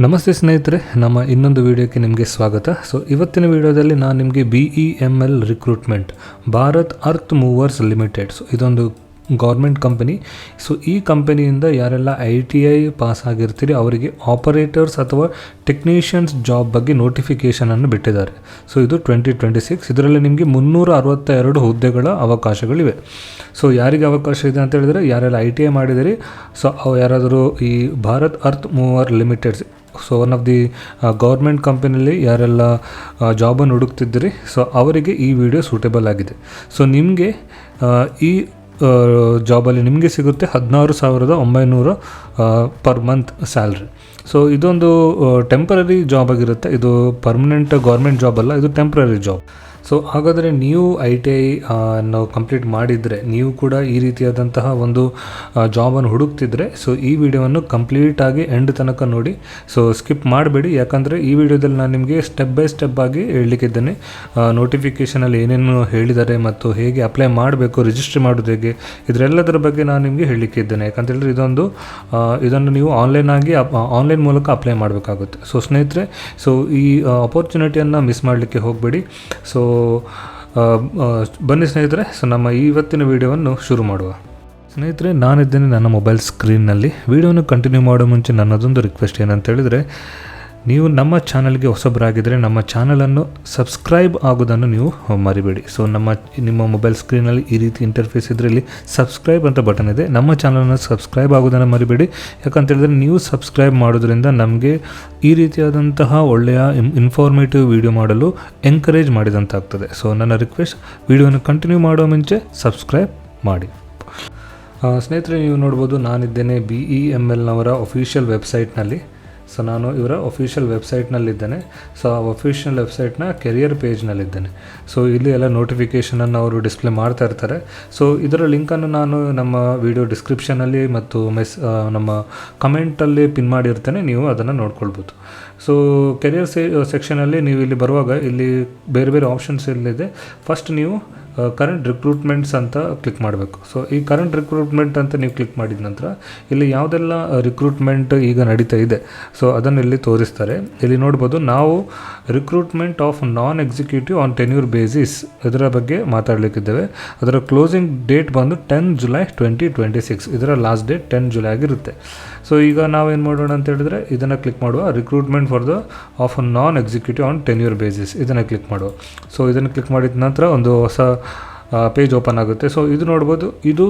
ನಮಸ್ತೆ ಸ್ನೇಹಿತರೆ, ನಮ್ಮ ಇನ್ನೊಂದು ವಿಡಿಯೋಕ್ಕೆ ನಿಮಗೆ ಸ್ವಾಗತ. ಇವತ್ತಿನ ವಿಡಿಯೋದಲ್ಲಿ ನಾನು ನಿಮಗೆ BEML recruitment Bharat earth movers limited ಇದೊಂದು ಗೌರ್ಮೆಂಟ್ ಕಂಪನಿ. ಈ ಕಂಪನಿಯಿಂದ ಯಾರೆಲ್ಲ ITI ಪಾಸ್ ಆಗಿರ್ತೀರಿ ಅವರಿಗೆ ಆಪರೇಟರ್ಸ್ ಅಥವಾ ಟೆಕ್ನಿಷಿಯನ್ಸ್ ಜಾಬ್ ಬಗ್ಗೆ ನೋಟಿಫಿಕೇಷನನ್ನು ಬಿಟ್ಟಿದ್ದಾರೆ. ಇದು 2026. ಇದರಲ್ಲಿ ನಿಮಗೆ 362 ಹುದ್ದೆಗಳ ಅವಕಾಶಗಳಿವೆ. ಯಾರಿಗೆ ಅವಕಾಶ ಇದೆ ಅಂತ ಹೇಳಿದರೆ, ಯಾರೆಲ್ಲ ITI ಮಾಡಿದಿರಿ, ಯಾರಾದರೂ ಈ Bharat earth mover limited one of the government ಕಂಪನಿಯಲ್ಲಿ ಯಾರೆಲ್ಲ ಜಾಬನ್ನು ಹುಡುಕ್ತಿದ್ದೀರಿ, ಅವರಿಗೆ ಈ ವಿಡಿಯೋ ಸೂಟೇಬಲ್ ಆಗಿದೆ. ನಿಮಗೆ ಈ ಜಾಬಲ್ಲಿ ನಿಮಗೆ ಸಿಗುತ್ತೆ 16,900 ಪರ್ ಮಂತ್ ಸ್ಯಾಲ್ರಿ. ಇದೊಂದು ಟೆಂಪರರಿ ಜಾಬ್ ಆಗಿರುತ್ತೆ. ಇದು ಪರ್ಮನೆಂಟ್ ಗೌರ್ಮೆಂಟ್ ಜಾಬ್ ಅಲ್ಲ, ಇದು ಟೆಂಪ್ರರಿ ಜಾಬ್. ಹಾಗಾದರೆ ನೀವು ITI ನಾವು ಕಂಪ್ಲೀಟ್ ಮಾಡಿದರೆ, ನೀವು ಕೂಡ ಈ ರೀತಿಯಾದಂತಹ ಒಂದು ಜಾಬನ್ನು ಹುಡುಕ್ತಿದ್ರೆ, ಈ ವಿಡಿಯೋವನ್ನು ಕಂಪ್ಲೀಟಾಗಿ ಎಂಡ್ ತನಕ ನೋಡಿ. ಸ್ಕಿಪ್ ಮಾಡಬೇಡಿ, ಯಾಕಂದರೆ ಈ ವಿಡಿಯೋದಲ್ಲಿ ನಾನು ನಿಮಗೆ ಸ್ಟೆಪ್ ಬೈ ಸ್ಟೆಪ್ ಆಗಿ ಹೇಳಲಿಕ್ಕಿದ್ದೇನೆ. ನೋಟಿಫಿಕೇಷನಲ್ಲಿ ಏನೇನು ಹೇಳಿದ್ದಾರೆ ಮತ್ತು ಹೇಗೆ ಅಪ್ಲೈ ಮಾಡಬೇಕು, ರಿಜಿಸ್ಟ್ರಿ ಮಾಡೋದು ಹೇಗೆ, ಇದರೆಲ್ಲದರ ಬಗ್ಗೆ ನಾನು ನಿಮಗೆ ಹೇಳಲಿಕ್ಕಿದ್ದೇನೆ. ಯಾಕಂತೇಳಿದ್ರೆ ಇದನ್ನು ನೀವು ಆನ್ಲೈನ್ ಮೂಲಕ ಅಪ್ಲೈ ಮಾಡಬೇಕಾಗುತ್ತೆ. ಸ್ನೇಹಿತರೆ, ಈ ಅಪರ್ಚುನಿಟಿಯನ್ನು ಮಿಸ್ ಮಾಡಲಿಕ್ಕೆ ಹೋಗಬೇಡಿ. ಬನ್ನಿ ಸ್ನೇಹಿತರೆ, ನಮ್ಮ ಇವತ್ತಿನ ವಿಡಿಯೋವನ್ನು ಶುರು ಮಾಡುವ. ಸ್ನೇಹಿತರೆ, ನಾನಿದ್ದೇನೆ ನನ್ನ ಮೊಬೈಲ್ ಸ್ಕ್ರೀನ್ನಲ್ಲಿ. ವಿಡಿಯೋನ ಕಂಟಿನ್ಯೂ ಮಾಡೋ ಮುಂಚೆ ನನ್ನದೊಂದು ರಿಕ್ವೆಸ್ಟ್ ಏನಂತ ಹೇಳಿದರೆ, ನೀವು ನಮ್ಮ ಚಾನಲ್ಗೆ ಹೊಸಬರಾಗಿದ್ದರೆ ನಮ್ಮ ಚಾನಲನ್ನು ಸಬ್ಸ್ಕ್ರೈಬ್ ಆಗೋದನ್ನು ನೀವು ಮರಿಬೇಡಿ. ನಿಮ್ಮ ಮೊಬೈಲ್ ಸ್ಕ್ರೀನಲ್ಲಿ ಈ ರೀತಿ ಇಂಟರ್ಫೇಸ್ ಇದ್ದರೆ ಇಲ್ಲಿ ಸಬ್ಸ್ಕ್ರೈಬ್ ಅಂತ ಬಟನ್ ಇದೆ. ನಮ್ಮ ಚಾನಲನ್ನು ಸಬ್ಸ್ಕ್ರೈಬ್ ಆಗೋದನ್ನು ಮರಿಬೇಡಿ. ಯಾಕಂತೇಳಿದ್ರೆ ನೀವು ಸಬ್ಸ್ಕ್ರೈಬ್ ಮಾಡೋದ್ರಿಂದ ನಮಗೆ ಈ ರೀತಿಯಾದಂತಹ ಒಳ್ಳೆಯ ಇನ್ಫಾರ್ಮೇಟಿವ್ ವಿಡಿಯೋ ಮಾಡಲು ಎಂಕರೇಜ್ ಮಾಡಿದಂತಾಗ್ತದೆ. ನನ್ನ ರಿಕ್ವೆಸ್ಟ್, ವಿಡಿಯೋನ ಕಂಟಿನ್ಯೂ ಮಾಡೋ ಮುಂಚೆ ಸಬ್ಸ್ಕ್ರೈಬ್ ಮಾಡಿ. ಸ್ನೇಹಿತರೆ, ನೀವು ನೋಡ್ಬೋದು, ನಾನಿದ್ದೇನೆ BEMLನವರ ಅಫಿಷಿಯಲ್ ವೆಬ್ಸೈಟ್ನಲ್ಲಿ. ನಾನು ಇವರ ಅಫಿಷಿಯಲ್ ವೆಬ್ಸೈಟ್ನಲ್ಲಿದ್ದೇನೆ. ಆ ಅಫಿಷಿಯಲ್ ವೆಬ್ಸೈಟ್ನ ಕೆರಿಯರ್ ಪೇಜ್ನಲ್ಲಿದ್ದೇನೆ. ಇಲ್ಲಿ ಎಲ್ಲ ನೋಟಿಫಿಕೇಷನನ್ನು ಅವರು ಡಿಸ್ಪ್ಲೇ ಮಾಡ್ತಾ ಇರ್ತಾರೆ. ಇದರ ಲಿಂಕನ್ನು ನಾನು ನಮ್ಮ ವಿಡಿಯೋ ಡಿಸ್ಕ್ರಿಪ್ಷನಲ್ಲಿ ಮತ್ತು ನಮ್ಮ ಕಮೆಂಟಲ್ಲಿ ಪಿನ್ ಮಾಡಿರ್ತೇನೆ, ನೀವು ಅದನ್ನು ನೋಡ್ಕೊಳ್ಬೋದು. ಕೆರಿಯರ್ ಸೆಕ್ಷನಲ್ಲಿ ನೀವು ಇಲ್ಲಿ ಬರುವಾಗ ಇಲ್ಲಿ ಬೇರೆ ಬೇರೆ ಆಪ್ಷನ್ಸ್ ಇಲ್ಲಿದೆ. ಫಸ್ಟ್ ನೀವು ಕರೆಂಟ್ ರಿಕ್ರೂಟ್ಮೆಂಟ್ಸ್ ಅಂತ ಕ್ಲಿಕ್ ಮಾಡಬೇಕು. ಈ ಕರೆಂಟ್ ರಿಕ್ರೂಟ್ಮೆಂಟ್ ಅಂತ ನೀವು ಕ್ಲಿಕ್ ಮಾಡಿದ ನಂತರ ಇಲ್ಲಿ ಯಾವುದೆಲ್ಲ ರಿಕ್ರೂಟ್ಮೆಂಟ್ ಈಗ ನಡೀತಾ ಇದೆ ಅದನ್ನು ಇಲ್ಲಿ ತೋರಿಸ್ತಾರೆ. ಇಲ್ಲಿ ನೋಡ್ಬೋದು, ನಾವು recruitment of non executive on tenure basis ಇದರ ಬಗ್ಗೆ ಮಾತಾಡಲಿಕ್ಕಿದ್ದೇವೆ. ಅದರ ಕ್ಲೋಸಿಂಗ್ ಡೇಟ್ ಬಂದು 10 ಜುಲೈ 2026. ಇದರ ಲಾಸ್ಟ್ ಡೇಟ್ 10 ಜುಲೈ ಆಗಿರುತ್ತೆ. ಈಗ ನಾವೇನು ಮಾಡೋಣ ಅಂತ ಹೇಳಿದ್ರೆ, ಇದನ್ನು ಕ್ಲಿಕ್ ಮಾಡುವ. Recruitment for of non executive on tenure basis ಇದನ್ನು ಕ್ಲಿಕ್ ಮಾಡುವ. ಇದನ್ನು ಕ್ಲಿಕ್ ಮಾಡಿದ ನಂತರ ಒಂದು ಹೊಸ ಪೇಜ್ ಓಪನ್ ಆಗುತ್ತೆ. ಇದು ನೋಡ್ಬೋದು, ಇದು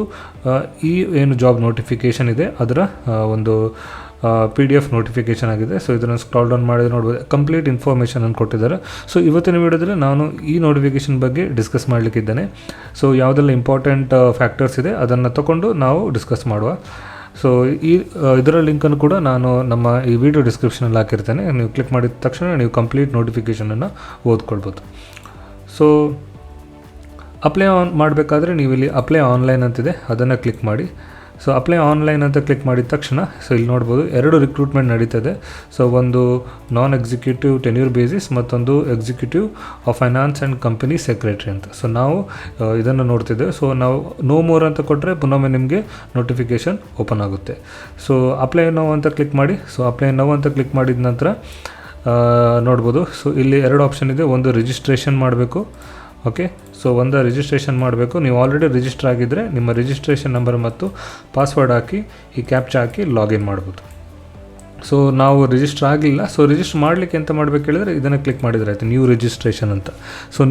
ಈ ಏನು ಜಾಬ್ ನೋಟಿಫಿಕೇಷನ್ ಇದೆ ಅದರ ಒಂದು PDF ನೋಟಿಫಿಕೇಷನ್ ಆಗಿದೆ. ಇದನ್ನು ಸ್ಕ್ರಾಲ್ ಡೌನ್ ಮಾಡಿದ್ರೆ ನೋಡ್ಬೋದು, ಕಂಪ್ಲೀಟ್ ಇನ್ಫಾರ್ಮೇಷನನ್ನು ಕೊಟ್ಟಿದ್ದಾರೆ. ಇವತ್ತಿನ ವಿಡಿಯೋದಲ್ಲಿ ನಾನು ಈ ನೋಟಿಫಿಕೇಷನ್ ಬಗ್ಗೆ ಡಿಸ್ಕಸ್ ಮಾಡಲಿಕ್ಕಿದ್ದೇನೆ. ಯಾವುದೆಲ್ಲ ಇಂಪಾರ್ಟೆಂಟ್ ಫ್ಯಾಕ್ಟರ್ಸ್ ಇದೆ ಅದನ್ನು ತಗೊಂಡು ನಾವು ಡಿಸ್ಕಸ್ ಮಾಡುವ. ಇದರ ಲಿಂಕನ್ನು ಕೂಡ ನಾನು ನಮ್ಮ ಈ ವಿಡಿಯೋ ಡಿಸ್ಕ್ರಿಪ್ಷನಲ್ಲಿ ಹಾಕಿರ್ತೇನೆ. ನೀವು ಕ್ಲಿಕ್ ಮಾಡಿದ ತಕ್ಷಣ ನೀವು ಕಂಪ್ಲೀಟ್ ನೋಟಿಫಿಕೇಷನನ್ನು ಓದ್ಕೊಳ್ಬೋದು. ಅಪ್ಲೈ ಮಾಡಬೇಕಾದ್ರೆ ನೀವು ಇಲ್ಲಿ ಅಪ್ಲೈ ಆನ್ಲೈನ್ ಅಂತಿದೆ, ಅದನ್ನು ಕ್ಲಿಕ್ ಮಾಡಿ. ಅಪ್ಲೈ ಆನ್ಲೈನ್ ಅಂತ ಕ್ಲಿಕ್ ಮಾಡಿದ ತಕ್ಷಣ ಇಲ್ಲಿ ನೋಡ್ಬೋದು, 2 ರಿಕ್ರೂಟ್ಮೆಂಟ್ ನಡೀತದೆ. ಒಂದು ನಾನ್ ಎಕ್ಸಿಕ್ಯೂಟಿವ್ ಟೆನ್ಯೂರ್ ಬೇಸಿಸ್, ಮತ್ತೊಂದು executive of finance and company secretary ಅಂತ. ನಾವು ಇದನ್ನು ನೋಡ್ತಿದ್ದೇವೆ. ನಾವು ನೋ ಮೋರ್ ಅಂತ ಕೊಟ್ಟರೆ ಪುನೊಮ್ಮೆ ನಿಮಗೆ ನೋಟಿಫಿಕೇಷನ್ ಓಪನ್ ಆಗುತ್ತೆ. ಅಪ್ಲೈ ನೋ ಅಂತ ಕ್ಲಿಕ್ ಮಾಡಿ. ಅಪ್ಲೈ ನೋ ಅಂತ ಕ್ಲಿಕ್ ಮಾಡಿದ ನಂತರ ನೋಡ್ಬೋದು, ಇಲ್ಲಿ 2 ಆಪ್ಷನ್ ಇದೆ. ಒಂದು ರಿಜಿಸ್ಟ್ರೇಷನ್ ಮಾಡಬೇಕು. ಓಕೆ, ಒಂದು ರಿಜಿಸ್ಟ್ರೇಷನ್ ಮಾಡಬೇಕು. ನೀವು ಆಲ್ರೆಡಿ ರಿಜಿಸ್ಟರ್ ಆಗಿದ್ದರೆ ನಿಮ್ಮ ರಿಜಿಸ್ಟ್ರೇಷನ್ ನಂಬರ್ ಮತ್ತು ಪಾಸ್ವರ್ಡ್ ಹಾಕಿ ಈ ಕ್ಯಾಪ್ಚಾ ಹಾಕಿ ಲಾಗಿನ್ ಮಾಡ್ಬೋದು. ನಾವು ರಿಜಿಸ್ಟರ್ ಆಗಲಿಲ್ಲ. ರಿಜಿಸ್ಟರ್ ಮಾಡಲಿಕ್ಕೆ ಎಂತ ಮಾಡಬೇಕು ಹೇಳಿದರೆ, ಇದನ್ನು ಕ್ಲಿಕ್ ಮಾಡಿದರೆ ಆಯಿತು, ನ್ಯೂ ರಿಜಿಸ್ಟ್ರೇಷನ್ ಅಂತ.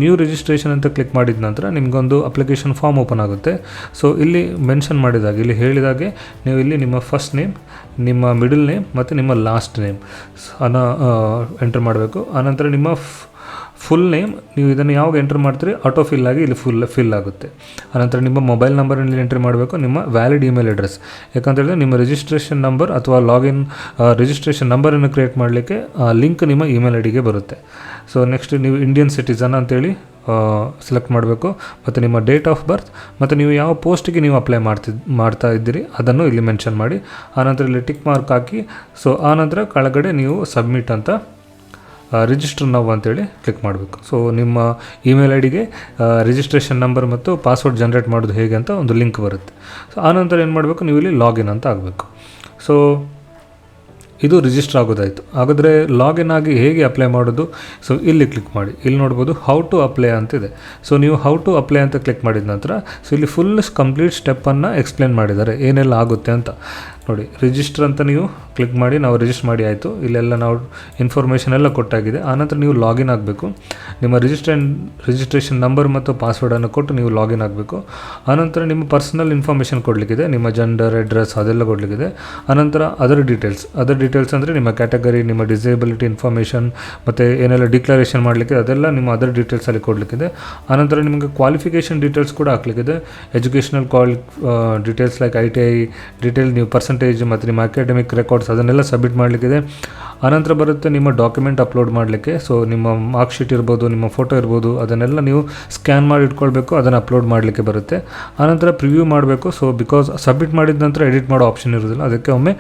ನ್ಯೂ ರಿಜಿಸ್ಟ್ರೇಷನ್ ಅಂತ ಕ್ಲಿಕ್ ಮಾಡಿದ ನಂತರ ನಿಮಗೊಂದು ಅಪ್ಲಿಕೇಶನ್ ಫಾರ್ಮ್ ಓಪನ್ ಆಗುತ್ತೆ. ಇಲ್ಲಿ ಮೆನ್ಷನ್ ಮಾಡಿದಾಗೆ, ಇಲ್ಲಿ ಹೇಳಿದಾಗೆ ನೀವು ಇಲ್ಲಿ ನಿಮ್ಮ ಫಸ್ಟ್ ನೇಮ್, ನಿಮ್ಮ ಮಿಡಲ್ ನೇಮ್ ಮತ್ತು ನಿಮ್ಮ ಲಾಸ್ಟ್ ನೇಮ್ ಅನ್ನು ಎಂಟರ್ ಮಾಡಬೇಕು. ಆನಂತರ ನಿಮ್ಮ ಫುಲ್ ನೇಮ್, ನೀವು ಇದನ್ನು ಯಾವಾಗ ಎಂಟ್ರ್ ಮಾಡ್ತೀರಿ ಆಟೋ ಫಿಲ್ ಆಗಿ ಇಲ್ಲಿ ಫಿಲ್ ಆಗುತ್ತೆ. ಆನಂತರ ನಿಮ್ಮ ಮೊಬೈಲ್ ನಂಬರಲ್ಲಿ ಎಂಟ್ರಿ ಮಾಡಬೇಕು, ನಿಮ್ಮ ವ್ಯಾಲಿಡ್ ಇಮೇಲ್ ಅಡ್ರೆಸ್. ಯಾಕಂತೇಳಿದ್ರೆ ನಿಮ್ಮ ರಿಜಿಸ್ಟ್ರೇಷನ್ ನಂಬರ್ ಅಥವಾ ಲಾಗಿನ್ ರಿಜಿಸ್ಟ್ರೇಷನ್ ನಂಬರನ್ನು ಕ್ರಿಯೇಟ್ ಮಾಡಲಿಕ್ಕೆ ಲಿಂಕ್ ನಿಮ್ಮ ಇಮೇಲ್ ಐ ಡಿಗೆ ಬರುತ್ತೆ. ನೆಕ್ಸ್ಟ್ ನೀವು ಇಂಡಿಯನ್ ಸಿಟಿಸನ್ ಅಂತೇಳಿ ಸೆಲೆಕ್ಟ್ ಮಾಡಬೇಕು. ಮತ್ತು ನಿಮ್ಮ ಡೇಟ್ ಆಫ್ ಬರ್ತ್ ಮತ್ತು ನೀವು ಯಾವ ಪೋಸ್ಟಿಗೆ ನೀವು ಅಪ್ಲೈ ಮಾಡ್ತಾ ಇದ್ದೀರಿ ಅದನ್ನು ಇಲ್ಲಿ ಮೆನ್ಷನ್ ಮಾಡಿ. ಆನಂತರ ಇಲ್ಲಿ ಟಿಕ್ ಮಾರ್ಕ್ ಹಾಕಿ. ಆನಂತರ ಕೆಳಗಡೆ ನೀವು ಸಬ್ಮಿಟ್ ಅಂತ ರಿಜಿಸ್ಟರ್ ನೌ ಅಂತೇಳಿ ಕ್ಲಿಕ್ ಮಾಡಬೇಕು. ನಿಮ್ಮ ಇಮೇಲ್ ಐ ಡಿಗೆ ರಿಜಿಸ್ಟ್ರೇಷನ್ ನಂಬರ್ ಮತ್ತು ಪಾಸ್ವರ್ಡ್ ಜನ್ರೇಟ್ ಮಾಡೋದು ಹೇಗೆ ಅಂತ ಒಂದು ಲಿಂಕ್ ಬರುತ್ತೆ. ಆನಂತರ ಏನು ಮಾಡಬೇಕು, ನೀವು ಇಲ್ಲಿ ಲಾಗಿನ್ ಅಂತ ಆಗಬೇಕು. ಇದು ರಿಜಿಸ್ಟರ್ ಆಗೋದಾಯಿತು. ಹಾಗಾದರೆ ಲಾಗಿನ್ ಆಗಿ ಹೇಗೆ ಅಪ್ಲೈ ಮಾಡೋದು? ಸೊ ಇಲ್ಲಿ ಕ್ಲಿಕ್ ಮಾಡಿ, ಇಲ್ಲಿ ನೋಡ್ಬೋದು ಹೌ ಟು ಅಪ್ಲೈ ಅಂತಿದೆ. ಸೊ ನೀವು ಹೌ ಟು ಅಪ್ಲೈ ಅಂತ ಕ್ಲಿಕ್ ಮಾಡಿದ ನಂತರ ಸೊ ಇಲ್ಲಿ ಫುಲ್ ಕಂಪ್ಲೀಟ್ ಸ್ಟೆಪ್ಪನ್ನು ಎಕ್ಸ್ಪ್ಲೇನ್ ಮಾಡಿದ್ದಾರೆ ಏನೆಲ್ಲ ಆಗುತ್ತೆ ಅಂತ. ನೋಡಿ, ರಿಜಿಸ್ಟರ್ ಅಂತ ನೀವು ಕ್ಲಿಕ್ ಮಾಡಿ, ನಾವು ರಿಜಿಸ್ಟರ್ ಮಾಡಿ ಆಯಿತು. ಇಲ್ಲೆಲ್ಲ ನಾವು ಇನ್ಫಾರ್ಮೇಷನ್ ಎಲ್ಲ ಕೊಟ್ಟಾಗಿದೆ. ಆನಂತರ ನೀವು ಲಾಗಿನ್ ಆಗಬೇಕು. ನಿಮ್ಮ ರಿಜಿಸ್ಟ್ರೇಷನ್ ನಂಬರ್ ಮತ್ತು ಪಾಸ್ವರ್ಡನ್ನು ಕೊಟ್ಟು ನೀವು ಲಾಗಿನ್ ಆಗಬೇಕು. ಆನಂತರ ನಿಮ್ಮ ಪರ್ಸನಲ್ ಇನ್ಫಾರ್ಮೇಷನ್ ಕೊಡಲಿಕ್ಕಿದೆ, ನಿಮ್ಮ ಜೆಂಡರ್, ಅಡ್ರೆಸ್ ಅದೆಲ್ಲ ಕೊಡಲಿಕ್ಕಿದೆ. ಆನಂತರ ಅದರ್ ಡೀಟೇಲ್ಸ್ ಅಂದರೆ ನಿಮ್ಮ ಕ್ಯಾಟಗರಿ, ನಿಮ್ಮ ಡಿಸೇಬಿಲಿಟಿ ಇನ್ಫಾರ್ಮೇಷನ್ ಮತ್ತು ಏನೆಲ್ಲ ಡಿಕ್ಲರೇಷನ್ ಮಾಡಲಿಕ್ಕೆ ಅದೆಲ್ಲ ನಿಮ್ಮ ಅದರ್ ಡೀಟೇಲ್ಸಲ್ಲಿ ಕೊಡಲಿಕ್ಕಿದೆ. ಆನಂತರ ನಿಮಗೆ ಕ್ವಾಲಿಫಿಕೇಷನ್ ಡೀಟೇಲ್ಸ್ ಕೂಡ ಹಾಕಲಿಕ್ಕಿದೆ. Educational details like ITI detail, ನೀವು ಪರ್ಸೆಂಟೇಜ್ ಮತ್ತು ನಿಮ್ಮ ಅಕಾಡೆಮಿಕ್ ರೆಕಾರ್ಡ್ಸ್ ಅದನ್ನೆಲ್ಲ ಸಬ್ಮಿಟ್ ಮಾಡಲಿಕ್ಕಿದೆ. ಆನಂತರ ಬರುತ್ತೆ ನಿಮ್ಮ ಡಾಕ್ಯುಮೆಂಟ್ ಅಪ್ಲೋಡ್ ಮಾಡಲಿಕ್ಕೆ. ಸೊ ನಿಮ್ಮ ಮಾರ್ಕ್ ಶೀಟ್ ಇರ್ಬೋದು, ನಿಮ್ಮ ಫೋಟೋ ಇರ್ಬೋದು, ಅದನ್ನೆಲ್ಲ ನೀವು ಸ್ಕ್ಯಾನ್ ಮಾಡಿ ಇಟ್ಕೊಳ್ಬೇಕು, ಅದನ್ನು ಅಪ್ಲೋಡ್ ಮಾಡಲಿಕ್ಕೆ ಬರುತ್ತೆ. ಆನಂತರ ಪ್ರಿವ್ಯೂ ಮಾಡಬೇಕು. ಸೊ ಬಿಕಾಸ್ ಸಬ್ಮಿಟ್ ಮಾಡಿದ ನಂತರ ಎಡಿಟ್ ಮಾಡೋ ಆಪ್ಷನ್ ಇರೋದಿಲ್ಲ, ಅದಕ್ಕೆ ಒಮ್ಮೆ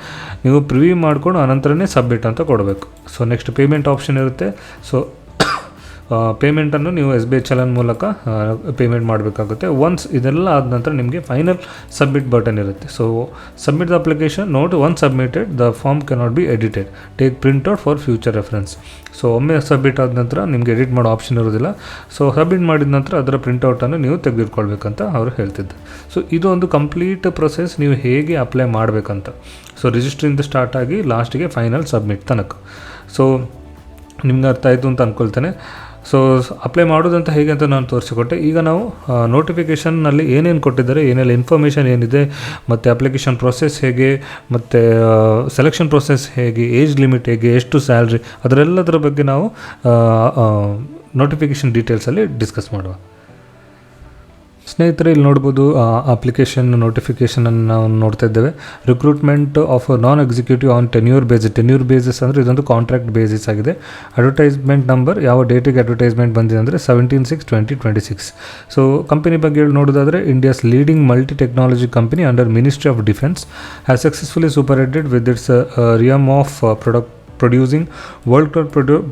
ನೀವು ಪ್ರಿವ್ಯೂ ಮಾಡಿಕೊಂಡು ಆನಂತರನೇ ಸಬ್ಮಿಟ್ ಅಂತ ಕೊಡಬೇಕು. ಸೊ ನೆಕ್ಸ್ಟ್ ಪೇಮೆಂಟ್ ಆಪ್ಷನ್ ಇರುತ್ತೆ. ಸೊ ಪೇಮೆಂಟನ್ನು ನೀವು SBI ಚಲನ್ ಮೂಲಕ ಪೇಮೆಂಟ್ ಮಾಡಬೇಕಾಗುತ್ತೆ. ಒನ್ಸ್ ಇದೆಲ್ಲ ಆದ ನಂತರ ನಿಮಗೆ ಫೈನಲ್ ಸಬ್ಮಿಟ್ ಬಟನ್ ಇರುತ್ತೆ. So submit the application, note once submitted the form cannot be edited, take printout for future reference. So ಒಮ್ಮೆ ಸಬ್ಮಿಟ್ ಆದ ನಂತರ ನಿಮಗೆ ಎಡಿಟ್ ಮಾಡೋ ಆಪ್ಷನ್ ಇರೋದಿಲ್ಲ. ಸೊ ಸಬ್ಮಿಟ್ ಮಾಡಿದ ನಂತರ ಅದರ ಪ್ರಿಂಟೌಟನ್ನು ನೀವು ತೆಗೆದುಕೊಳ್ಬೇಕಂತ ಅವರು ಹೇಳ್ತಿದ್ದೆ. ಸೊ ಇದು ಒಂದು ಕಂಪ್ಲೀಟ್ ಪ್ರೊಸೆಸ್, ನೀವು ಹೇಗೆ ಅಪ್ಲೈ ಮಾಡಬೇಕಂತ. ಸೊ ರಿಜಿಸ್ಟ್ರಿಂದ ಸ್ಟಾರ್ಟ್ ಆಗಿ ಲಾಸ್ಟಿಗೆ ಫೈನಲ್ ಸಬ್ಮಿಟ್ ತನಕ. ಸೊ ನಿಮ್ಗೆ ಅರ್ಥ ಆಯಿತು ಅಂತ ಅಂದ್ಕೊಳ್ತೇನೆ. ಸೊ ಅಪ್ಲೈ ಮಾಡೋದಂತ ಹೇಗೆ ಅಂತ ನಾನು ತೋರಿಸಿಕೊಟ್ಟೆ. ಈಗ ನಾವು ನೋಟಿಫಿಕೇಷನ್ನಲ್ಲಿ ಏನೇನು ಕೊಟ್ಟಿದ್ದಾರೆ, ಏನೆಲ್ಲ ಇನ್ಫಾರ್ಮೇಷನ್ ಏನಿದೆ, ಮತ್ತು ಅಪ್ಲಿಕೇಶನ್ ಪ್ರೊಸೆಸ್ ಹೇಗೆ, ಮತ್ತು ಸೆಲೆಕ್ಷನ್ ಪ್ರೊಸೆಸ್ ಹೇಗೆ, ಏಜ್ ಲಿಮಿಟ್ ಹೇಗೆ, ಎಷ್ಟು ಸ್ಯಾಲ್ರಿ, ಅದರೆಲ್ಲದರ ಬಗ್ಗೆ ನಾವು ನೋಟಿಫಿಕೇಷನ್ ಡೀಟೇಲ್ಸಲ್ಲಿ ಡಿಸ್ಕಸ್ ಮಾಡುವ. ಸ್ನೇಹಿತರೆ, ಇಲ್ಲಿ ನೋಡ್ಬೋದು ಅಪ್ಲಿಕೇಶನ್ ನೋಟಿಫಿಕೇಷನನ್ನು ನಾವು ನೋಡ್ತಾ ಇದ್ದೇವೆ. Recruitment of non executive on tenure basis ಅಂದರೆ ಇದೊಂದು ಕಾಂಟ್ರಾಕ್ಟ್ ಬೇಸಿಸ್ ಆಗಿದೆ. ಅಡ್ವರ್ಟೈಸ್ಮೆಂಟ್ ನಂಬರ್, ಯಾವ ಡೇಟಿಗೆ ಅಡ್ವರ್ಟೈಸ್ಮೆಂಟ್ ಬಂದಿದೆ ಅಂದರೆ 17/6/2026. ಸೊ ಕಂಪನಿ ಬಗ್ಗೆ ನೋಡೋದಾದರೆ, India's leading multi technology company under ministry of defence has successfully spearheaded with its realm of producing world class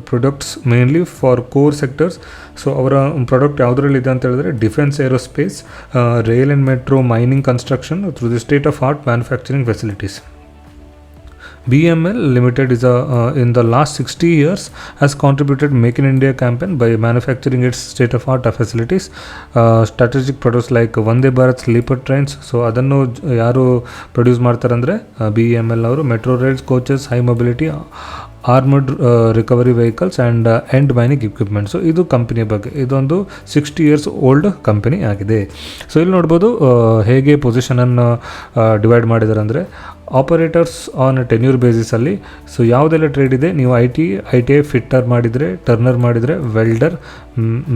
products mainly for core sectors. So ಅವರ product ಯಾವುದರಲ್ಲಿದೆ ಅಂತ ಹೇಳಿದ್ರೆ defence, aerospace, rail and metro, mining, construction through the state of art manufacturing facilities. BML Limited is in the last 60 years has contributed Make in India campaign by manufacturing its state-of-art facilities, strategic products like Vande Bharat sleeper trains. So ಅದನ್ನು ಯಾರು produce ಮಾಡ್ತಾರೆ ಅಂದರೆ BML ಅವರು. Metro rails, coaches, high mobility, armoured recovery vehicles and end mining equipment. So ಇದು ಕಂಪನಿಯ ಬಗ್ಗೆ. ಇದೊಂದು 60 years old company ಆಗಿದೆ. ಸೊ ಇಲ್ಲಿ ನೋಡ್ಬೋದು ಹೇಗೆ ಪೊಸಿಷನನ್ನು ಡಿವೈಡ್ ಮಾಡಿದ್ದಾರೆ ಅಂದರೆ, ಆಪರೇಟರ್ಸ್ ಆನ್ ಟೆನ್ಯೂರ್ ಬೇಸಿಸಲ್ಲಿ. ಸೊ ಯಾವುದೆಲ್ಲ ಟ್ರೇಡ್ ಇದೆ, ನೀವು ITI ಫಿಟ್ಟರ್ ಮಾಡಿದರೆ, ಟರ್ನರ್ ಮಾಡಿದರೆ, ವೆಲ್ಡರ್,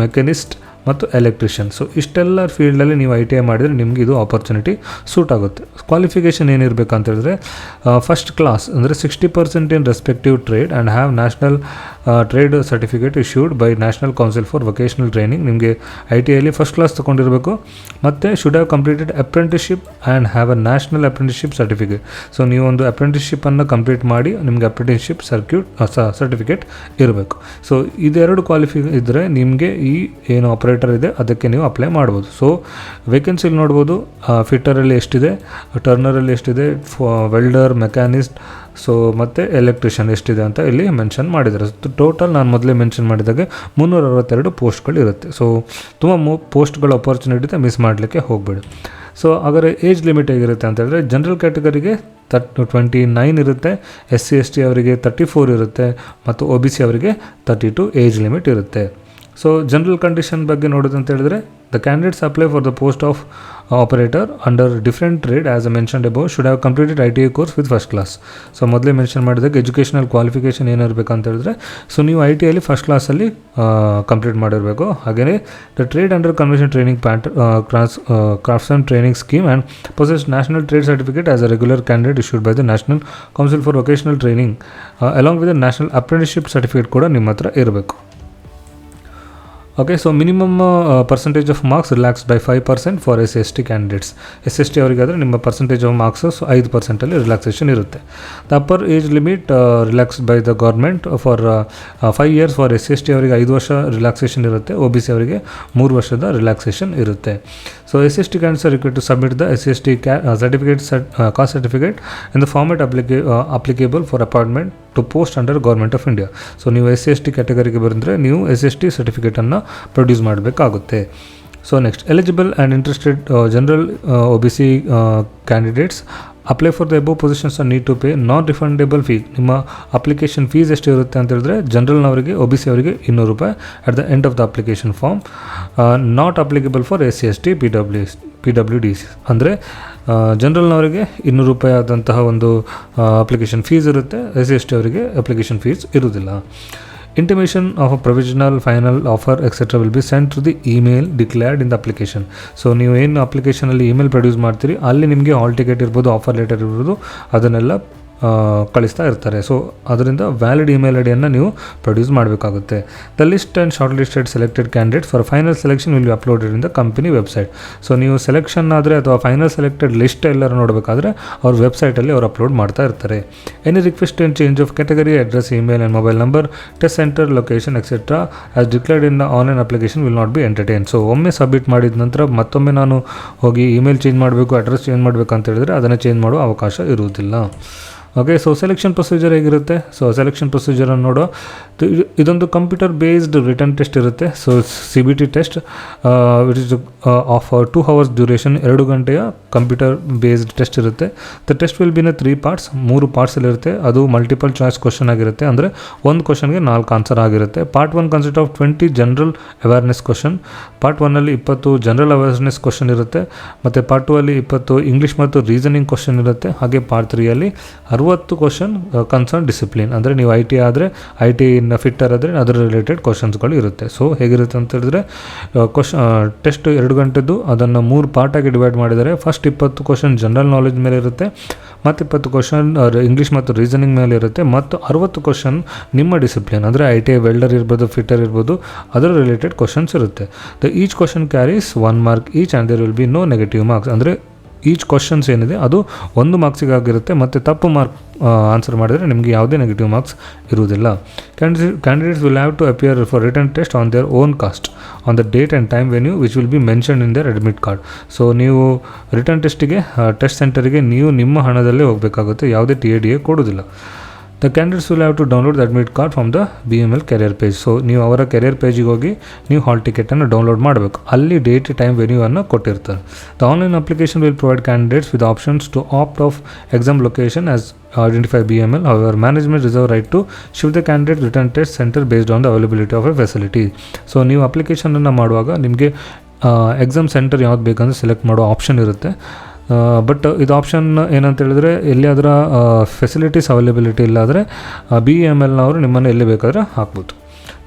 ಮೆಕ್ಯಾನಿಸ್ಟ್ ಮತ್ತು ಎಲೆಕ್ಟ್ರಿಷಿಯನ್. ಸೊ ಇಷ್ಟೆಲ್ಲ ಫೀಲ್ಡಲ್ಲಿ ನೀವು ITI ಮಾಡಿದರೆ ನಿಮಗೆ ಇದು ಆಪರ್ಚುನಿಟಿ ಸೂಟ್ ಆಗುತ್ತೆ. ಕ್ವಾಲಿಫಿಕೇಷನ್ ಏನಿರಬೇಕಂತ ಹೇಳಿದ್ರೆ, ಫಸ್ಟ್ ಕ್ಲಾಸ್ ಅಂದರೆ 60% ಇನ್ respective trade and have national trade certificate issued by national council for vocational training. ನಿಮಗೆ ITIಯಲ್ಲಿ ಫಸ್ಟ್ ಕ್ಲಾಸ್ ತೊಗೊಂಡಿರಬೇಕು. ಮತ್ತು should have completed apprenticeship and have a national apprenticeship certificate. So ನೀವು ಒಂದು ಅಪ್ರೆಂಟಿಸ್ಶಿಪ್ಪನ್ನು ಕಂಪ್ಲೀಟ್ ಮಾಡಿ ನಿಮಗೆ ಅಪ್ರೆಂಟಿಸ್ಶಿಪ್ ಸರ್ಟಿಫಿಕೇಟ್ ಇರಬೇಕು. ಸೊ ಇದೆರಡು ಇದ್ದರೆ ನಿಮಗೆ ಈ ಏನು ಆಪರೇಟರ್ ಇದೆ ಅದಕ್ಕೆ ನೀವು ಅಪ್ಲೈ ಮಾಡ್ಬೋದು. ಸೊ ವೇಕೆನ್ಸಿಲಿ ನೋಡ್ಬೋದು ಫಿಟ್ಟರಲ್ಲಿ ಎಷ್ಟಿದೆ, ಟರ್ನರಲ್ಲಿ ಎಷ್ಟಿದೆ, ವೆಲ್ಡರ್, ಮೆಕ್ಯಾನಿಸ್ಟ್, ಸೊ ಮತ್ತು ಎಲೆಕ್ಟ್ರಿಷಿಯನ್ ಎಷ್ಟಿದೆ ಅಂತ ಇಲ್ಲಿ ಮೆನ್ಷನ್ ಮಾಡಿದ್ದಾರೆ. ಟೋಟಲ್ ನಾನು ಮೊದಲೇ ಮೆನ್ಷನ್ ಮಾಡಿದಾಗೆ 362 ಪೋಸ್ಟ್ಗಳು ಇರುತ್ತೆ. ಸೊ ತುಂಬ ಪೋಸ್ಟ್ಗಳ ಅಪರ್ಚುನಿಟಿ ಇದೆ, ಮಿಸ್ ಮಾಡಲಿಕ್ಕೆ ಹೋಗಬೇಡಿ. ಸೊ ಹಾಗಾದರೆ ಏಜ್ ಲಿಮಿಟ್ ಹೇಗಿರುತ್ತೆ ಅಂತ ಹೇಳಿದ್ರೆ, ಜನರಲ್ ಕ್ಯಾಟಗರಿಗೆ 29 ಇರುತ್ತೆ, SC ST ಅವರಿಗೆ 34 ಇರುತ್ತೆ, ಮತ್ತು OBC ಅವರಿಗೆ 32 ಏಜ್ ಲಿಮಿಟ್ ಇರುತ್ತೆ. ಸೊ ಜನರಲ್ ಕಂಡೀಷನ್ ಬಗ್ಗೆ ನೋಡೋದಂತ ಹೇಳಿದ್ರೆ, the candidates apply for the post of operator under different trade as a mentioned above should have completed ITI course with first class. So ಮೊದಲೇ mention ಮಾಡಿದಾಗ educational qualification ಏನಿರಬೇಕಂತ ಹೇಳಿದ್ರೆ, so ನೀವು ITIಯಲ್ಲಿ first ಕ್ಲಾಸಲ್ಲಿ complete ಮಾಡಿರಬೇಕು. ಹಾಗೆಯೇ the trade under convention training craftsman training scheme and possess national trade certificate as a regular candidate issued by the national council for vocational training along with the national apprenticeship certificate ಕೂಡ ನಿಮ್ಮ ಹತ್ರ ಇರಬೇಕು. Okay, so minimum percentage of marks relax by 5% for SC ST candidates. SC ST ಅವರಿಗಾದರೆ ನಿಮ್ಮ percentage of marks 5% relaxation ಇರುತ್ತೆ. The upper age limit relaxed by the government for 5 years for SC ST ಅವರಿಗೆ 5 ವರ್ಷ relaxation ಇರುತ್ತೆ. OBC ಅವರಿಗೆ 3 ವರ್ಷದ relaxation ಇರುತ್ತೆ. So SCST candidates are required to submit the SCST caste certificate in the format applicable for appointment to post under Government of India. So ನೀವು SCST ಕ್ಯಾಟಗರಿಗೆ ಬಂದರೆ ನೀವು SCST ಸರ್ಟಿಫಿಕೇಟನ್ನು ಪ್ರೊಡ್ಯೂಸ್ ಮಾಡಬೇಕಾಗುತ್ತೆ. So next, eligible and interested general OBC candidates apply for the above positions are need to pay non refundable fee. ನಿಮ್ಮ application fees ಎಷ್ಟು ಇರುತ್ತೆ ಅಂತ ಹೇಳಿದ್ರೆ, ಜನರಲ್ನವರಿಗೆ OBC ಅವರಿಗೆ $200 at the end of the application form. Not applicable for SC/ST PWDs. ಅಂದರೆ ಜನರಲ್ನವರಿಗೆ $200 ಆದಂತಹ ಒಂದು ಅಪ್ಲಿಕೇಶನ್ ಫೀಸ್ ಇರುತ್ತೆ, SC/ST ಅವರಿಗೆ ಅಪ್ಲಿಕೇಶನ್ ಫೀಸ್ ಇರುವುದಿಲ್ಲ. Intimation of a provisional, final offer, etc. will be sent to the email declared in the application. So ನೀವು ಏನು ಅಪ್ಲಿಕೇಶನಲ್ಲಿ email produce ಮಾಡ್ತೀರಿ, ಅಲ್ಲಿ ನಿಮಗೆ ಹಾಲ್ ಟಿಕೆಟ್ ಇರ್ಬೋದು, ಆಫರ್ ಲೆಟರ್ ಇರ್ಬೋದು, ಅದನ್ನೆಲ್ಲ ಕಳಿಸ್ತಾ ಇರ್ತಾರೆ. ಸೊ ಅದರಿಂದ ವ್ಯಾಲಿಡ್ ಇಮೇಲ್ ಐಡಿಯನ್ನು ನೀವು ಪ್ರೊಡ್ಯೂಸ್ ಮಾಡಬೇಕಾಗುತ್ತೆ. The list and short listed selected candidate for final selection will be uploaded in the company website. So ನೀವು ಸೆಲೆಕ್ಷನ್ ಆದರೆ ಅಥವಾ ಫೈನಲ್ ಸೆಲೆಕ್ಟೆಡ್ ಲಿಸ್ಟ್ ಎಲ್ಲರೂ ನೋಡಬೇಕಾದ್ರೆ ಅವ್ರ ವೆಬ್ಸೈಟಲ್ಲಿ ಅವ್ರು ಅಪ್ಲೋಡ್ ಮಾಡ್ತಾ ಇರ್ತಾರೆ. Any request and change of category, address, email and mobile number, test centre location etcetera as declared in the online application will not be entertain. So ಒಮ್ಮೆ ಸಬ್ಮಿಟ್ ಮಾಡಿದ ನಂತರ ಮತ್ತೊಮ್ಮೆ ನಾನು ಹೋಗಿ ಇಮೇಲ್ ಚೇಂಜ್ ಮಾಡಬೇಕು, ಅಡ್ರೆಸ್ ಚೇಂಜ್ ಮಾಡಬೇಕು ಅಂತ ಹೇಳಿದ್ರೆ ಅದನ್ನು ಚೇಂಜ್ ಮಾಡುವ ಅವಕಾಶ ಇರುವುದಿಲ್ಲ. ಓಕೆ, ಸೊ ಸೆಲೆಕ್ಷನ್ ಪ್ರೊಸೀಜರ್ ಹೇಗಿರುತ್ತೆ? ಸೊ ಸೆಲೆಕ್ಷನ್ ಪ್ರೊಸೀಜರನ್ನು ನೋಡೋ, ಇದೊಂದು ಕಂಪ್ಯೂಟರ್ ಬೇಸ್ಡ್ ರಿಟರ್ನ್ ಟೆಸ್ಟ್ ಇರುತ್ತೆ. So CBT test which is of 2 hours duration, 2 ಗಂಟೆಯ ಕಂಪ್ಯೂಟರ್ ಬೇಸ್ಡ್ ಟೆಸ್ಟ್ ಇರುತ್ತೆ. The test will be in 3 parts, 3 ಪಾರ್ಟ್ಸಲ್ಲಿರುತ್ತೆ. ಅದು ಮಲ್ಟಿಪಲ್ ಚಾಯ್ಸ್ ಕ್ವಶನ್ ಆಗಿರುತ್ತೆ, ಅಂದರೆ ಒಂದು ಕ್ವಶನ್ಗೆ 4 ಆನ್ಸರ್ ಆಗಿರುತ್ತೆ. Part 1 consist of 20 general awareness question. Part 1ಅಲ್ಲಿ 20 ಜನರಲ್ ಅವೇರ್ನೆಸ್ ಕ್ವಶನ್ ಇರುತ್ತೆ, ಮತ್ತು ಪಾರ್ಟ್ 2 ಅಲ್ಲಿ 20 ಇಂಗ್ಲೀಷ್ ಮತ್ತು ರೀಸನಿಂಗ್ ಕ್ವಶನ್ ಇರುತ್ತೆ. ಹಾಗೆ ಪಾರ್ಟ್ 3ಅಲ್ಲಿ 60 ಕ್ವಶನ್ ಕನ್ಸರ್ನ್ ಡಿಸಿಪ್ಲಿನ್, ಅಂದರೆ ನೀವು IT ಆದರೆ IT ಫಿಟ್ಟರ್ ಆದರೆ ಅದರ ರಿಲೇಟೆಡ್ ಕ್ವಶನ್ಸ್ಗಳು ಇರುತ್ತೆ. ಸೊ ಹೇಗಿರುತ್ತೆ ಅಂತ ಹೇಳಿದ್ರೆ, ಟೆಸ್ಟ್ 2 ಗಂಟೆದ್ದು ಅದನ್ನು 3 ಪಾರ್ಟಾಗಿ ಡಿವೈಡ್ ಮಾಡಿದರೆ, ಫಸ್ಟ್ 20 ಕ್ವಶನ್ ಜನರಲ್ ನಾಲೆಜ್ ಮೇಲೆ ಇರುತ್ತೆ, ಮತ್ತು 20 ಕ್ವಶನ್ ಇಂಗ್ಲೀಷ್ ಮತ್ತು ರೀಸನಿಂಗ್ ಮೇಲೆ ಇರುತ್ತೆ, ಮತ್ತು 60 ಕ್ವಶನ್ ನಿಮ್ಮ ಡಿಸಿಪ್ಲಿನ್, ಅಂದರೆ IT ವೆಲ್ಡರ್ ಇರ್ಬೋದು, ಫಿಟ್ಟರ್ ಇರ್ಬೋದು, ಅದರ ರಿಲೇಟೆಡ್ ಕ್ವಶನ್ಸ್ ಇರುತ್ತೆ. The each question carries 1 mark each and there will be no negative marks. ಅಂದರೆ ಈಚ್ ಕ್ವಶನ್ಸ್ ಏನಿದೆ ಅದು 1 ಮಾರ್ಕ್ಸಿಗಾಗಿರುತ್ತೆ, ಮತ್ತು ತಪ್ಪು ಆನ್ಸರ್ ಮಾಡಿದರೆ ನಿಮಗೆ ಯಾವುದೇ ನೆಗೆಟಿವ್ ಮಾರ್ಕ್ಸ್ ಇರುವುದಿಲ್ಲ. Candidates will have to appear for written test on their own cost on the date and time venue which will be mention in their admit card. So ನೀವು written ಟೆಸ್ಟಿಗೆ test ಸೆಂಟರಿಗೆ ನೀವು ನಿಮ್ಮ ಹಣದಲ್ಲೇ ಹೋಗಬೇಕಾಗುತ್ತೆ, ಯಾವುದೇ TADA ಕೊಡೋದಿಲ್ಲ. The candidates will have to download the admit card from the BML career page. So ನೀವು ಅವರ ಕೆರಿಯರ್ ಪೇಜಿಗೆ ಹೋಗಿ ನೀವು ಹಾಲ್ ಟಿಕೆಟನ್ನು ಡೌನ್ಲೋಡ್ ಮಾಡಬೇಕು, ಅಲ್ಲಿ ಡೇಟ್, ಟೈಮ್, ವೆನ್ಯೂವನ್ನು ಕೊಟ್ಟಿರ್ತಾರೆ. The online application will provide candidates with options to opt of exam location as identify BML. However, management reserve right to shift the candidate return test center based on the availability of a facility. So ನೀವು ಅಪ್ಲಿಕೇಶನನ್ನು ಮಾಡುವಾಗ ನಿಮಗೆ exam centre ಯಾವ್ದು ಬೇಕಂದ್ರೆ select ಮಾಡೋ option ಇರುತ್ತೆ. But ಇದು option ಏನಂತ ಹೇಳಿದ್ರೆ, ಎಲ್ಲಿಯಾದರೂ ಫೆಸಿಲಿಟೀಸ್ ಅವೈಲೇಬಿಲಿಟಿ ಇಲ್ಲಾದರೆ BMLನವರು ನಿಮ್ಮನ್ನು ಎಲ್ಲಿ ಬೇಕಾದರೆ ಹಾಕ್ಬೋದು.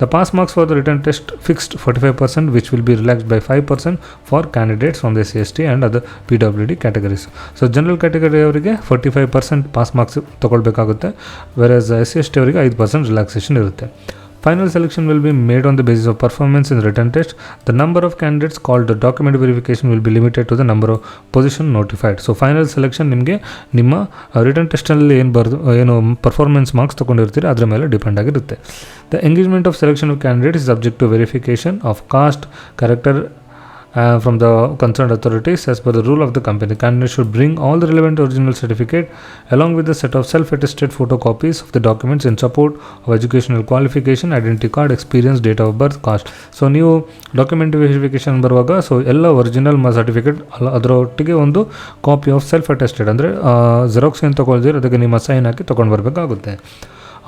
The pass marks for the written test fixed 45%, which will be relaxed by 5% for candidates from the SC/ST and other PWD categories. So general category ಅವರಿಗೆ 45% ಪಾಸ್ ಮಾರ್ಕ್ಸ್ ತೊಗೊಳ್ಬೇಕಾಗುತ್ತೆ, ವೆರಸ್ SC/ST ಅವರಿಗೆ 5% relaxation ಇರುತ್ತೆ. Final selection will be made on the basis of performance in the written test. The number of candidates called the document verification will be limited to the number of position notified. So final selection ನಿಮಗೆ ನಿಮ್ಮ return ಟೆಸ್ಟಲ್ಲಿ ಏನು performance marks ತೊಗೊಂಡಿರ್ತೀರಿ ಅದರ ಮೇಲೆ depend ಆಗಿರುತ್ತೆ. The engagement of selection of candidates is subject to verification of caste, character from the concerned authorities as per the rule of the company. The candidate should bring all the relevant original certificate along with a set of self-attested photocopies of the documents in support of educational qualification, identity card, experience, date of birth, caste. So ನೀವು document verification ಬರುವಾಗ ಎಲ್ಲ original certificate ಅದರೊಟ್ಟಿಗೆ ಒಂದು copy of self attested, ಅಂದರೆ xerox ಏನು ತೊಗೊಳ್ತೀರಿ ಅದಕ್ಕೆ ನಿಮ್ಮ sign ಹಾಕಿ ತೊಗೊಂಡು ಬರಬೇಕಾಗುತ್ತೆ.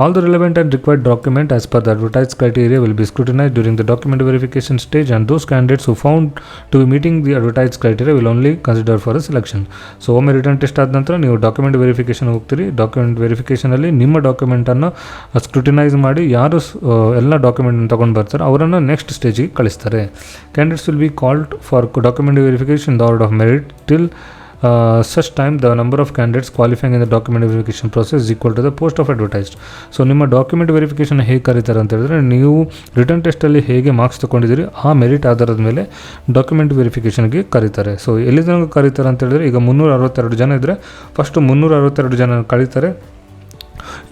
All the relevant and required document as per the advertised criteria will be scrutinized during the document verification stage, and those candidates who found to be meeting the advertised criteria will only consider for a selection. So ಒಮ್ಮೆ return test ಆದ ನಂತರ ನೀವು document verification ಹೋಗ್ತೀರಿ. Document ವೆರಿಫಿಕೇಷನಲ್ಲಿ ನಿಮ್ಮ ಡಾಕ್ಯುಮೆಂಟನ್ನು scrutinise ಮಾಡಿ ಯಾರು ಎಲ್ಲ ಡಾಕ್ಯುಮೆಂಟನ್ನು ತೊಗೊಂಡು ಬರ್ತಾರೆ ಅವರನ್ನು ನೆಕ್ಸ್ಟ್ ಸ್ಟೇಜಿಗೆ ಕಳಿಸ್ತಾರೆ. Candidates will be called for document verification the order of merit till such time the number of candidates qualifying in the document verification process is equal to the post of advertised. So ನಿಮ್ಮ document verification ಹೇಗೆ ಕರೀತಾರೆ ಅಂತ ಹೇಳಿದ್ರೆ, ನೀವು return ಟೆಸ್ಟಲ್ಲಿ ಹೇಗೆ marks ತೊಗೊಂಡಿದ್ದೀರಿ ಆ merit ಆಧಾರದ ಮೇಲೆ ಡಾಕ್ಯುಮೆಂಟ್ ವೆರಿಫಿಕೇಷನ್ಗೆ ಕರೀತಾರೆ. ಸೊ ಎಲ್ಲಿ ತನಕ ಕರೀತಾರೆ ಅಂತ ಹೇಳಿದ್ರೆ, ಈಗ 362 ಜನ ಇದ್ದರೆ ಫಸ್ಟು 362 ಜನ ಕರೀತಾರೆ.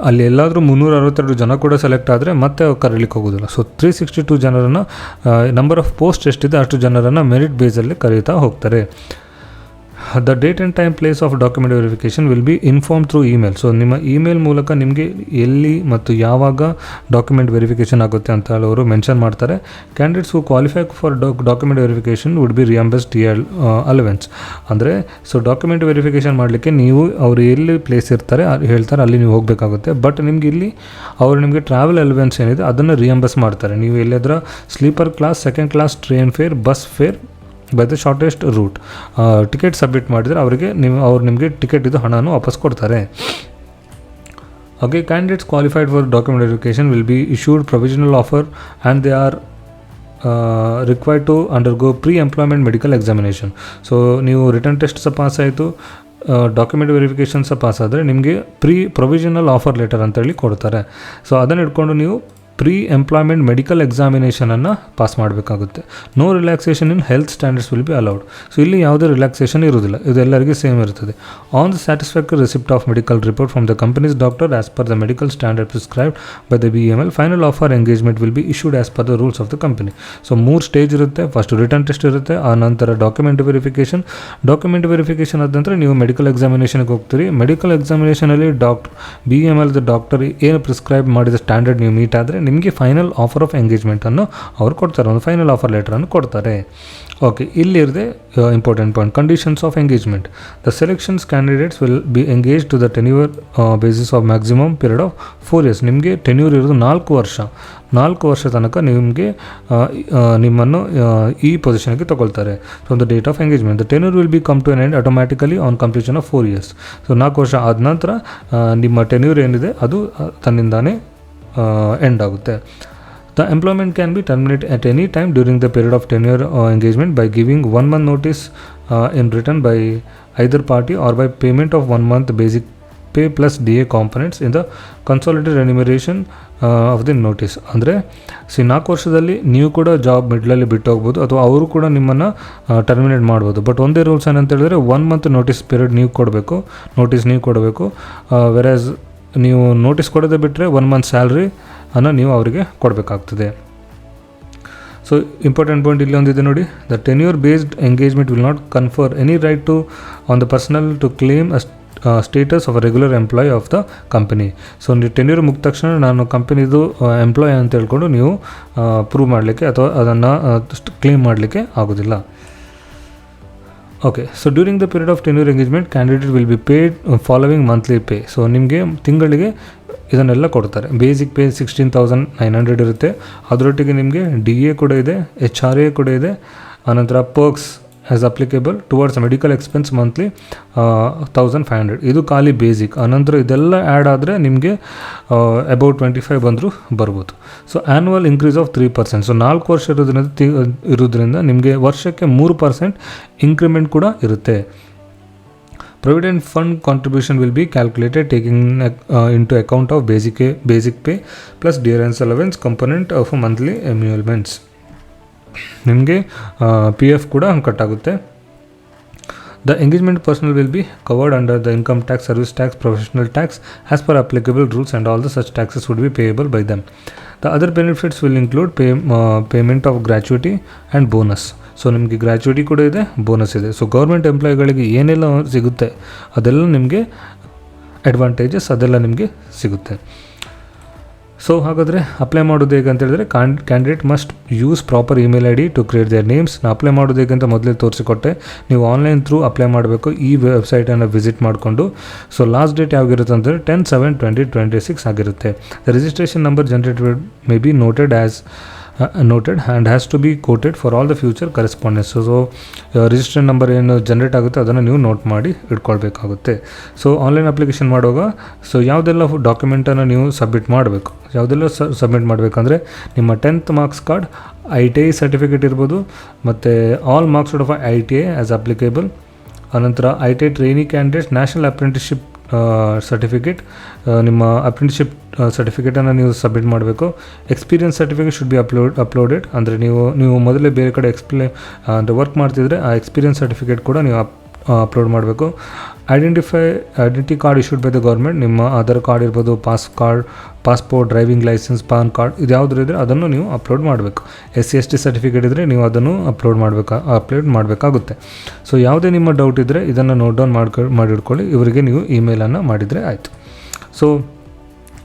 ಅಲ್ಲಿ ಎಲ್ಲಾದರೂ 362 ಜನ ಕೂಡ ಸೆಲೆಕ್ಟ್ ಆದರೆ ಮತ್ತೆ ಕರೀಲಿಕ್ಕೆ ಹೋಗೋದಿಲ್ಲ. ಸೊ 362 ಜನರನ್ನು ನಂಬರ್ ಆಫ್ ಪೋಸ್ಟ್ ಎಷ್ಟಿದೆ ಅಷ್ಟು ಜನರನ್ನು ಮೆರಿಟ್ ಬೇಸಲ್ಲಿ ಕರೀತಾ ಹೋಗ್ತಾರೆ. The date and time place of document verification will B inform through email. So ನಿಮ್ಮ ಇಮೇಲ್ ಮೂಲಕ ನಿಮಗೆ ಎಲ್ಲಿ ಮತ್ತು ಯಾವಾಗ ಡಾಕ್ಯುಮೆಂಟ್ ವೆರಿಫಿಕೇಷನ್ ಆಗುತ್ತೆ ಅಂತ ಅವರು ಮೆನ್ಷನ್ ಮಾಡ್ತಾರೆ. Candidates who qualify for document verification would be reimbursed allowance. ಅಂದರೆ ಸೊ ಡಾಕ್ಯುಮೆಂಟ್ ವೆರಿಫಿಕೇಷನ್ ಮಾಡಲಿಕ್ಕೆ ನೀವು ಅವರು ಎಲ್ಲಿ ಪ್ಲೇಸ್ ಇರ್ತಾರೆ ಹೇಳ್ತಾರೆ ಅಲ್ಲಿ ನೀವು ಹೋಗಬೇಕಾಗುತ್ತೆ. ಬಟ್ ನಿಮಗೆ ಇಲ್ಲಿ ಅವರು ನಿಮಗೆ ಟ್ರಾವೆಲ್ ಅಲವೆನ್ಸ್ ಏನಿದೆ ಅದನ್ನು ರಿಯಂಬರ್ಸ್ ಮಾಡ್ತಾರೆ. ನೀವು ಎಲ್ಲಾದರೂ sleeper class, second class, train fare, bus fare by the shortest route ticket submit ಮಾಡಿದರೆ ಅವ್ರು ನಿಮಗೆ ಟಿಕೆಟ್ ಇದು ಹಣನೂ ವಾಪಸ್ ಕೊಡ್ತಾರೆ. Okay, candidates qualified for document verification will be issued provisional offer and they are required to undergo pre employment medical examination. So ನೀವು written test ಸಹ pass ಆಯಿತು, ಡಾಕ್ಯುಮೆಂಟ್ ವೆರಿಫಿಕೇಷನ್ ಸಹ ಪಾಸ್ ಆದರೆ ನಿಮಗೆ ಪ್ರೊವಿಷನಲ್ ಆಫರ್ ಲೆಟರ್ ಅಂತೇಳಿ ಕೊಡ್ತಾರೆ. So ಅದನ್ನು ಇಟ್ಕೊಂಡು ನೀವು ಪ್ರೀ ಎಂಪ್ಲಾಯ್ಮೆಂಟ್ ಮೆಡಿಕಲ್ ಎಕ್ಸಾಮಿನೇಷನನ್ನು ಪಾಸ್ ಮಾಡಬೇಕಾಗುತ್ತೆ. No relaxation in health standards will be allowed. So ಇಲ್ಲಿ ಯಾವುದೇ ರಿಲ್ಯಾಕ್ಸೇಷನ್ ಇರೋದಿಲ್ಲ, ಇದೆಲ್ಲರಿಗೂ ಸೇಮ್ ಇರ್ತದೆ. On the satisfactory receipt of medical report from the companies doctor as per the medical standard prescribed by the BML, final offer engagement will be issued as per the rules of the company. So 3 stage ಇರುತ್ತೆ. First written test ಇರುತ್ತೆ, ಆ ನಂತರ document verification ಆದ ನಂತರ ನೀವು medical ಎಕ್ಸಾಮಿನೇಷನ್ಗೆ ಹೋಗ್ತೀರಿ. Medical ಎಕ್ಸಾಮಿನೇಷನಲ್ಲಿ BML doctor ಏನು prescribe ಮಾಡಿದ ಸ್ಟ್ಯಾಂಡರ್ಡ್ ನೀವು ಮೀಟ್ ಆದರೆ ನಿಮಗೆ ಫೈನಲ್ ಆಫರ್ ಆಫ್ ಎಂಗೇಜ್ಮೆಂಟನ್ನು ಅವ್ರು ಕೊಡ್ತಾರೆ, ಒಂದು ಫೈನಲ್ ಆಫರ್ ಲೆಟರನ್ನು ಕೊಡ್ತಾರೆ. ಓಕೆ, ಇಲ್ಲಿರದೆ important point, conditions of engagement. The selections candidates will be engage to the tenure basis of maximum period of 4 years. ನಿಮಗೆ ಟೆನ್ಯೂರ್ ಇರೋದು 4 ವರ್ಷ ತನಕ ನಿಮಗೆ ನಿಮ್ಮನ್ನು ಈ ಪೊಸಿಷನ್ಗೆ ತಗೊಳ್ತಾರೆ. From the date of engagement the tenure will be come to an end automatically on completion of 4 years. So 4 ವರ್ಷ ಆದ ನಂತರ ನಿಮ್ಮ ಟೆನ್ಯೂರ್ ಏನಿದೆ ಅದು ತನ್ನಿಂದಾನೇ ಎಂಡ್ ಆಗುತ್ತೆ. The employment can be terminated at any time during the period of tenure engagement by giving 1 month notice in written by either party or by payment of 1 month basic pay plus DA components in the consolidated remuneration of the notice. ಅಂದರೆ 4 ವರ್ಷದಲ್ಲಿ ನೀವು ಕೂಡ job ಮಿಡ್ಲಲ್ಲಿ ಬಿಟ್ಟು ಹೋಗ್ಬೋದು ಅಥವಾ ಅವರು ಕೂಡ ನಿಮ್ಮನ್ನು ಟರ್ಮಿನೇಟ್ ಮಾಡ್ಬೋದು. ಬಟ್ ಒಂದೇ ರೂಲ್ಸ್ ಏನಂತ ಹೇಳಿದ್ರೆ 1 month ನೋಟಿಸ್ ಪೀರಿಯಡ್ ನೀವು ಕೊಡಬೇಕು. ವೆರಾಸ್ ನೀವು ನೋಟಿಸ್ ಕೊಡೋದೇ ಬಿಟ್ಟರೆ 1 month ಸ್ಯಾಲ್ರಿ ಅನ್ನು ನೀವು ಅವರಿಗೆ ಕೊಡಬೇಕಾಗ್ತದೆ. ಸೊ ಇಂಪಾರ್ಟೆಂಟ್ ಪಾಯಿಂಟ್ ಇಲ್ಲಿ ಒಂದಿದೆ ನೋಡಿ, the tenure based engagement will not confer any right to on the personal to claim status of a regular employ of the company. So ನೀವು ಟೆನ್ಯೂರ್ ಮುಗಿದ ತಕ್ಷಣ ನಾನು ಕಂಪನಿದು ಎಂಪ್ಲಾಯ್ ಅಂತ ಹೇಳ್ಕೊಂಡು ನೀವು ಪ್ರೂವ್ ಮಾಡಲಿಕ್ಕೆ ಅಥವಾ ಅದನ್ನು ಕ್ಲೇಮ್ ಮಾಡಲಿಕ್ಕೆ ಆಗೋದಿಲ್ಲ. Okay, so during the period of tenure engagement candidate will be paid following monthly pay. So ನಿಮಗೆ ತಿಂಗಳಿಗೆ ಇದನ್ನೆಲ್ಲ ಕೊಡ್ತಾರೆ. ಬೇಸಿಕ್ ಪೇ 16,900 ಇರುತ್ತೆ. ಅದರೊಟ್ಟಿಗೆ ನಿಮಗೆ DA ಕೂಡ ಇದೆ, HRA ಕೂಡ ಇದೆ. ಆನಂತರ perks as applicable towards medical expense monthly 1,500. ಇದು ಖಾಲಿ ಬೇಸಿಕ್. ಆನಂತರ ಇದೆಲ್ಲ ಆ್ಯಡ್ ಆದರೆ ನಿಮಗೆ ಅಬೌಟ್ 25 ಬಂದರೂ ಬರ್ಬೋದು. So annual increase of 3%. So 4 ವರ್ಷ ಇರೋದ್ರಿಂದ ನಿಮಗೆ ವರ್ಷಕ್ಕೆ 3% ಇಂಕ್ರಿಮೆಂಟ್ ಕೂಡ ಇರುತ್ತೆ. Provident fund contribution will be calculated taking into account of basic pay plus dearance allowance component of monthly emoluments. ನಿಮಗೆ PF ಕೂಡ ಕಟ್ ಆಗುತ್ತೆ. The engagement personnel will be covered under the income tax, service tax, professional tax as per applicable rules, and all the such taxes would be payable by them. The other benefits will include payment of gratuity and bonus. So ನಿಮಗೆ gratuity ಕೂಡ ಇದೆ, bonus ಇದೆ. So government ಎಂಪ್ಲಾಯಿಗಳಿಗೆ ಏನೆಲ್ಲ ಸಿಗುತ್ತೆ ಅದೆಲ್ಲ ನಿಮಗೆ advantages ಅದೆಲ್ಲ ನಿಮಗೆ ಸಿಗುತ್ತೆ. ಸೊ ಹಾಗಾದರೆ ಅಪ್ಲೈ ಮಾಡೋದು ಹೇಗೆ ಅಂತ ಹೇಳಿದ್ರೆ, candidate must use proper email ID to create their names. ನಾನು ಅಪ್ಲೈ ಮಾಡೋದು ಹೇಗೆ ಅಂತ ಮೊದಲೇ ತೋರಿಸಿಕೊಟ್ಟೆ. ನೀವು ಆನ್ಲೈನ್ ಥ್ರೂ ಅಪ್ಲೈ ಮಾಡಬೇಕು ಈ ವೆಬ್ಸೈಟನ್ನು ವಿಸಿಟ್ ಮಾಡಿಕೊಂಡು. ಸೊ ಲಾಸ್ಟ್ ಡೇಟ್ ಯಾವಾಗಿರುತ್ತೆ ಅಂದರೆ 10/7/2026 ಆಗಿರುತ್ತೆ. The registration number generated may be noted and has to be quoted for all the future correspondence. So registration number ಏನು ಜನರೇಟ್ ಆಗುತ್ತೆ ಅದನ್ನು ನೀವು ನೋಟ್ ಮಾಡಿ ಇಟ್ಕೊಳ್ಬೇಕಾಗುತ್ತೆ. ಸೊ ಆನ್ಲೈನ್ ಅಪ್ಲಿಕೇಶನ್ ಮಾಡುವಾಗ ಸೊ ಯಾವುದೆಲ್ಲ ಡಾಕ್ಯುಮೆಂಟನ್ನು ನೀವು ಸಬ್ಮಿಟ್ ಮಾಡಬೇಕಂದ್ರೆ ನಿಮ್ಮ 10th marks card, ITI certificate ಇರ್ಬೋದು, ಮತ್ತು all marks out of ITI as applicable. ಅನಂತರ ITI trainee candidates national apprenticeship certificate, ನಿಮ್ಮ ಅಪ್ರೆಂಟಿಸ್ಶಿಪ್ ಸರ್ಟಿಫಿಕೇಟನ್ನು ನೀವು ಸಬ್ಮಿಟ್ ಮಾಡಬೇಕು. Experience certificate should be uploaded. ಅಂದರೆ ನೀವು ಮೊದಲೇ ಬೇರೆ ಕಡೆ ವರ್ಕ್ ಮಾಡ್ತಿದ್ರೆ ಆ ಎಕ್ಸ್ಪೀರಿಯನ್ಸ್ ಸರ್ಟಿಫಿಕೇಟ್ ಕೂಡ ನೀವು ಅಪ್ಲೋಡ್ ಮಾಡಬೇಕು. Identity card issued by the government, ನಿಮ್ಮ ಆಧಾರ್ ಕಾರ್ಡ್ ಇರ್ಬೋದು, passport, driving licence, PAN card, ಇದು ಯಾವುದ್ರ ಇದ್ದರೆ ಅದನ್ನು ನೀವು ಅಪ್ಲೋಡ್ ಮಾಡಬೇಕು. SC/ST ಸರ್ಟಿಫಿಕೇಟ್ ಇದ್ದರೆ ನೀವು ಅದನ್ನು ಅಪ್ಲೋಡ್ ಮಾಡಬೇಕಾಗುತ್ತೆ. ಸೊ ಯಾವುದೇ ನಿಮ್ಮ ಡೌಟ್ ಇದ್ದರೆ ಇದನ್ನು ನೋಟ್ ಡೌನ್ ಮಾಡಿಟ್ಕೊಳ್ಳಿ, ಇವರಿಗೆ ನೀವು ಇಮೇಲನ್ನು ಮಾಡಿದರೆ ಆಯಿತು. ಸೊ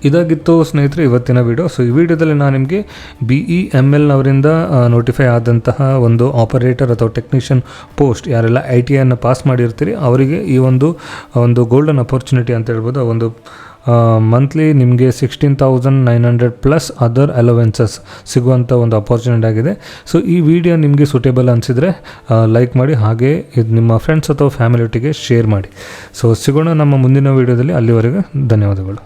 ಇದಾಗಿತ್ತು ಸ್ನೇಹಿತರೆ ಇವತ್ತಿನ ವಿಡಿಯೋ. ಸೊ ಈ ವಿಡಿಯೋದಲ್ಲಿ ನಾನು ನಿಮಗೆ BEMLನವರಿಂದ ನೋಟಿಫೈ ಆದಂತಹ ಒಂದು ಆಪರೇಟರ್ ಅಥವಾ ಟೆಕ್ನಿಷಿಯನ್ ಪೋಸ್ಟ್, ಯಾರೆಲ್ಲ ITIಯನ್ನು ಪಾಸ್ ಮಾಡಿರ್ತೀರಿ ಅವರಿಗೆ ಈ ಒಂದು ಗೋಲ್ಡನ್ ಅಪರ್ಚುನಿಟಿ ಅಂತ ಹೇಳ್ಬೋದು. ಒಂದು ಮಂತ್ಲಿ ನಿಮಗೆ 16,900 ಪ್ಲಸ್ ಅದರ್ ಅಲವೆನ್ಸಸ್ ಸಿಗುವಂಥ ಒಂದು ಅಪರ್ಚುನಿಟಿ ಆಗಿದೆ. ಸೊ ಈ ವಿಡಿಯೋ ನಿಮಗೆ ಸೂಟೇಬಲ್ ಅನಿಸಿದರೆ ಲೈಕ್ ಮಾಡಿ, ಹಾಗೆ ಇದು ನಿಮ್ಮ ಫ್ರೆಂಡ್ಸ್ ಅಥವಾ ಫ್ಯಾಮಿಲಿಯೊಟ್ಟಿಗೆ ಶೇರ್ ಮಾಡಿ. ಸೊ ಸಿಗೋಣ ನಮ್ಮ ಮುಂದಿನ ವಿಡಿಯೋದಲ್ಲಿ. ಅಲ್ಲಿವರೆಗೆ ಧನ್ಯವಾದಗಳು.